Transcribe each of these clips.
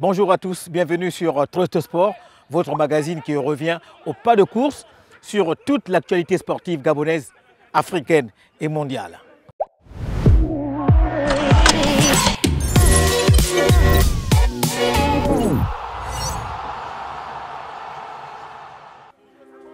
Bonjour à tous, bienvenue sur Trust Sport, votre magazine qui revient au pas de course sur toute l'actualité sportive gabonaise, africaine et mondiale.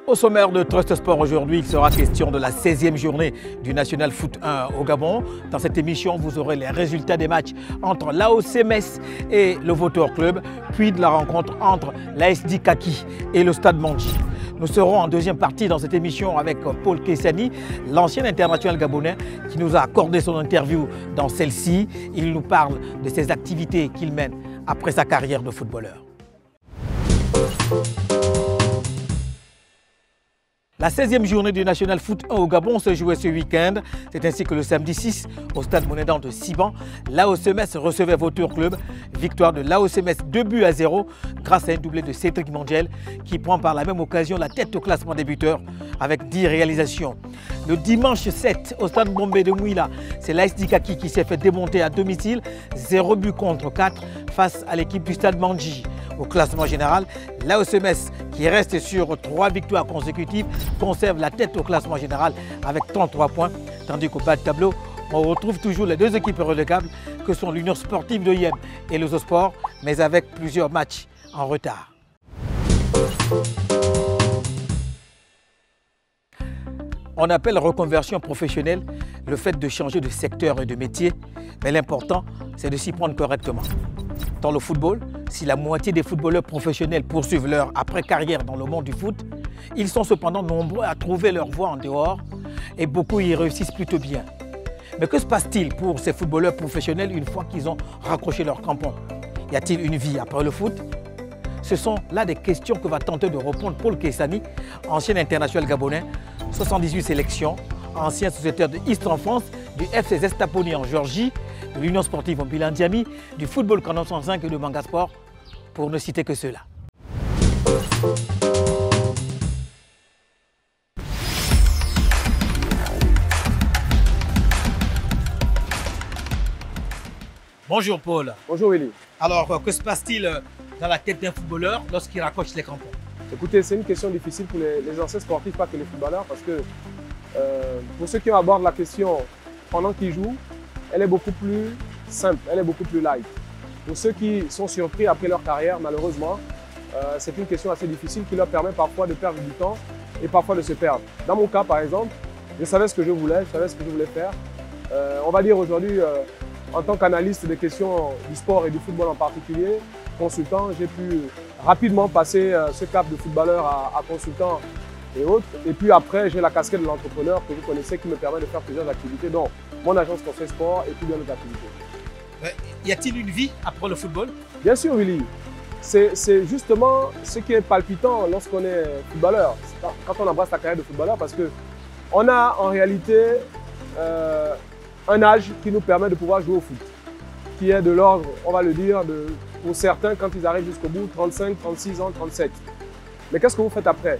Au sommaire de Trust Sport aujourd'hui, il sera question de la 16e journée du National Foot 1 au Gabon. Dans cette émission, vous aurez les résultats des matchs entre l'AOC Metz et le Vautour Club, puis de la rencontre entre l'ASD Kaki et le Stade Mandji. Nous serons en deuxième partie dans cette émission avec Paul Kessani, l'ancien international gabonais qui nous a accordé son interview dans celle-ci. Il nous parle de ses activités qu'il mène après sa carrière de footballeur. La 16e journée du National Foot 1 au Gabon se jouait ce week-end. C'est ainsi que le samedi 6, au stade Monédan de Siban, l'AOC Metz recevait Vautour Club. Victoire de l'AOC Metz 2-0 grâce à un doublé de Cédric Mondiel qui prend par la même occasion la tête au classement des buteurs avec 10 réalisations. Le dimanche 7, au stade Bombay de Mouila, c'est l'ASD Kaki qui s'est fait démonter à domicile, 0 but contre 4 face à l'équipe du stade Mandji. Au classement général, l'AOC Metz, qui reste sur 3 victoires consécutives, conserve la tête au classement général avec 33 points, tandis qu'au bas de tableau, on retrouve toujours les deux équipes relégables que sont l'Union sportive de Yem et le Zosport, mais avec plusieurs matchs en retard. On appelle reconversion professionnelle le fait de changer de secteur et de métier, mais l'important, c'est de s'y prendre correctement. Dans le football, si la moitié des footballeurs professionnels poursuivent leur après-carrière dans le monde du foot, ils sont cependant nombreux à trouver leur voie en dehors et beaucoup y réussissent plutôt bien. Mais que se passe-t-il pour ces footballeurs professionnels une fois qu'ils ont raccroché leurs crampons? Y a-t-il une vie après le foot? Ce sont là des questions que va tenter de répondre Paul Kessani, ancien international gabonais, 78 sélections, ancien sociétaire de East en France, du FC Zestaponi en Géorgie, de l'Union sportive en Bilandiami, du football Canon 105 et de Manga Sport, pour ne citer que ceux-là. Bonjour Paul. Bonjour Willy. Alors, que se passe-t-il dans la tête d'un footballeur lorsqu'il raccroche les crampons? Écoutez, c'est une question difficile pour les anciens sportifs, pas que les footballeurs, parce que pour ceux qui abordent la question pendant qu'ils jouent, elle est beaucoup plus simple, elle est beaucoup plus light. Pour ceux qui sont surpris après leur carrière, malheureusement, c'est une question assez difficile qui leur permet parfois de perdre du temps et parfois de se perdre. Dans mon cas, par exemple, je savais ce que je voulais, faire. On va dire aujourd'hui, en tant qu'analyste des questions du sport et du football en particulier, consultant, j'ai pu rapidement passer ce cap de footballeur à consultant et autres. Et puis après, j'ai la casquette de l'entrepreneur que vous connaissez qui me permet de faire plusieurs activités, dont mon agence Conseil Sport et puis bien d'autres activités. Y a-t-il une vie après le football? Bien sûr, Willy. C'est justement ce qui est palpitant lorsqu'on est footballeur, quand on embrasse la carrière de footballeur, parce qu'on a en réalité un âge qui nous permet de pouvoir jouer au foot, qui est de l'ordre, on va le dire, pour certains, quand ils arrivent jusqu'au bout, 35, 36 ans, 37. Mais qu'est-ce que vous faites après?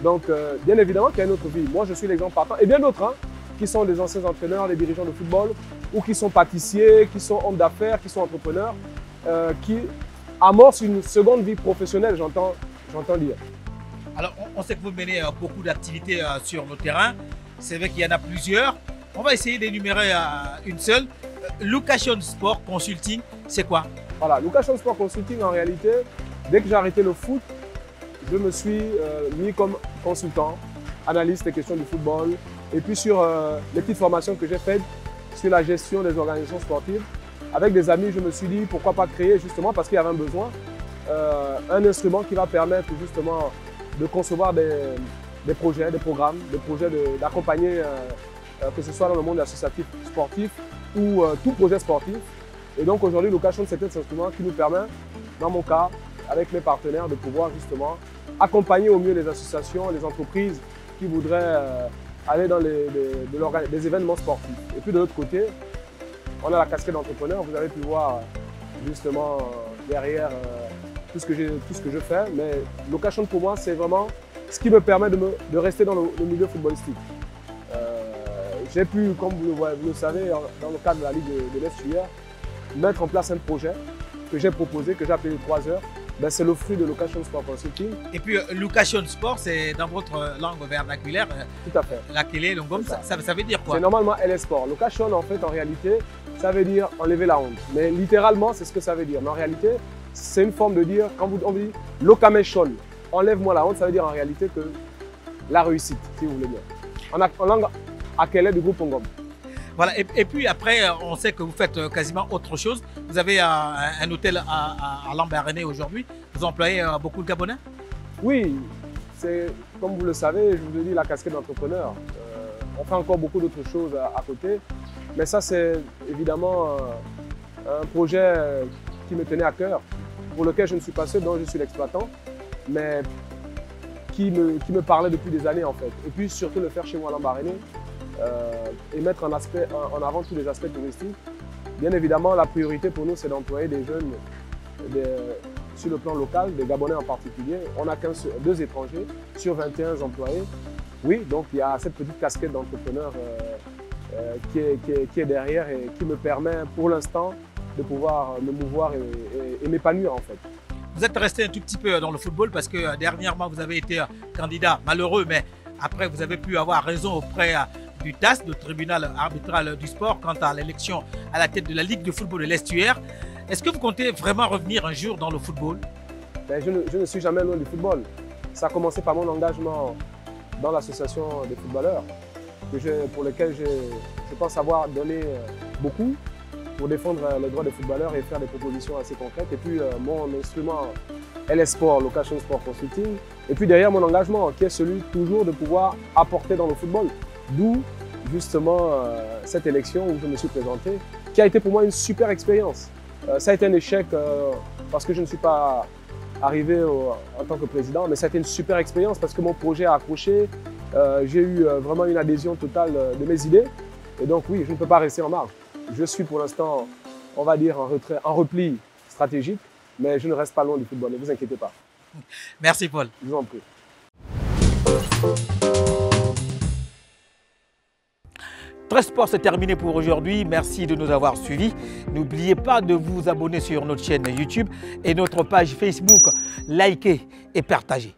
Donc, bien évidemment qu'il y a une autre vie. Moi, je suis l'exemple partant, et bien d'autres, qui sont des anciens entraîneurs, des dirigeants de football, ou qui sont pâtissiers, qui sont hommes d'affaires, qui sont entrepreneurs, qui amorcent une seconde vie professionnelle, j'entends dire. Alors, on sait que vous menez beaucoup d'activités sur le terrain. C'est vrai qu'il y en a plusieurs. On va essayer d'énumérer une seule. Location Sport Consulting, c'est quoi? Voilà, Location Sport Consulting, en réalité, dès que j'ai arrêté le foot, je me suis mis comme consultant, analyste des questions du football, et puis sur les petites formations que j'ai faites sur la gestion des organisations sportives. Avec des amis, je me suis dit pourquoi pas créer, justement parce qu'il y avait un besoin, un instrument qui va permettre justement de concevoir des projets, des programmes, des projets d'accompagner, que ce soit dans le monde associatif sportif ou tout projet sportif. Et donc aujourd'hui, Location, c'est un instrument qui nous permet, dans mon cas, avec mes partenaires, de pouvoir justement accompagner au mieux les associations, les entreprises qui voudraient aller dans des événements sportifs. Et puis de l'autre côté, on a la casquette d'entrepreneur. Vous avez pu voir justement derrière tout ce que je fais. Mais Location pour moi, c'est vraiment ce qui me permet de rester dans le milieu footballistique. J'ai pu, comme vous le savez, dans le cadre de la Ligue de l'Est hier, mettre en place un projet que j'ai proposé, que j'ai appelé les 3 heures, ben, c'est le fruit de Location Sport Consulting. Et puis, Location Sport, c'est dans votre langue vernaculaire. Tout à fait. La Kélé, Longom, ça veut dire quoi? C'est normalement LS Sport. Location, en fait, en réalité, ça veut dire enlever la honte. Mais littéralement, c'est ce que ça veut dire. Mais en réalité, c'est une forme de dire, quand on dit Lokameshon, enlève-moi la honte, ça veut dire en réalité que la réussite, si vous voulez bien. En langue Akélé du groupe Ngom. Voilà, et puis après, on sait que vous faites quasiment autre chose. Vous avez un hôtel à Lambaréné aujourd'hui. Vous employez beaucoup de Gabonais? Oui, c'est comme vous le savez, je vous ai dit la casquette d'entrepreneur. On fait encore beaucoup d'autres choses à côté. Mais ça, c'est évidemment un projet qui me tenait à cœur, pour lequel je ne suis pas seul, dont je suis l'exploitant, mais qui me parlait depuis des années en fait. Et puis surtout le faire chez moi à Lambaréné. Et mettre en avant tous les aspects touristiques. Bien évidemment, la priorité pour nous, c'est d'employer des jeunes sur le plan local, des Gabonais en particulier. On n'a 2 étrangers sur 21 employés. Oui, donc il y a cette petite casquette d'entrepreneur qui est derrière et qui me permet pour l'instant de pouvoir me mouvoir et m'épanouir en fait. Vous êtes resté un tout petit peu dans le football parce que dernièrement, vous avez été candidat malheureux, mais après, vous avez pu avoir raison auprès du TAS, du tribunal arbitral du sport, quant à l'élection à la tête de la Ligue de football de l'Estuaire. Est-ce que vous comptez vraiment revenir un jour dans le football? Ben, je ne suis jamais loin du football. Ça a commencé par mon engagement dans l'association des footballeurs, pour lequel je pense avoir donné beaucoup pour défendre les droits des footballeurs et faire des propositions assez concrètes. Et puis mon instrument LS Sport, Location Sport Consulting. Et puis derrière mon engagement, qui est celui toujours de pouvoir apporter dans le football. D'où justement cette élection où je me suis présenté, qui a été pour moi une super expérience. Ça a été un échec parce que je ne suis pas arrivé en tant que président, mais ça a été une super expérience parce que mon projet a accroché. J'ai eu vraiment une adhésion totale de mes idées. Et donc oui, je ne peux pas rester en marge. Je suis pour l'instant, on va dire, en repli stratégique, mais je ne reste pas loin du football, ne vous inquiétez pas. Merci Paul. Je vous en prie. Très Sport, c'est terminé pour aujourd'hui. Merci de nous avoir suivis. N'oubliez pas de vous abonner sur notre chaîne YouTube et notre page Facebook. Likez et partagez.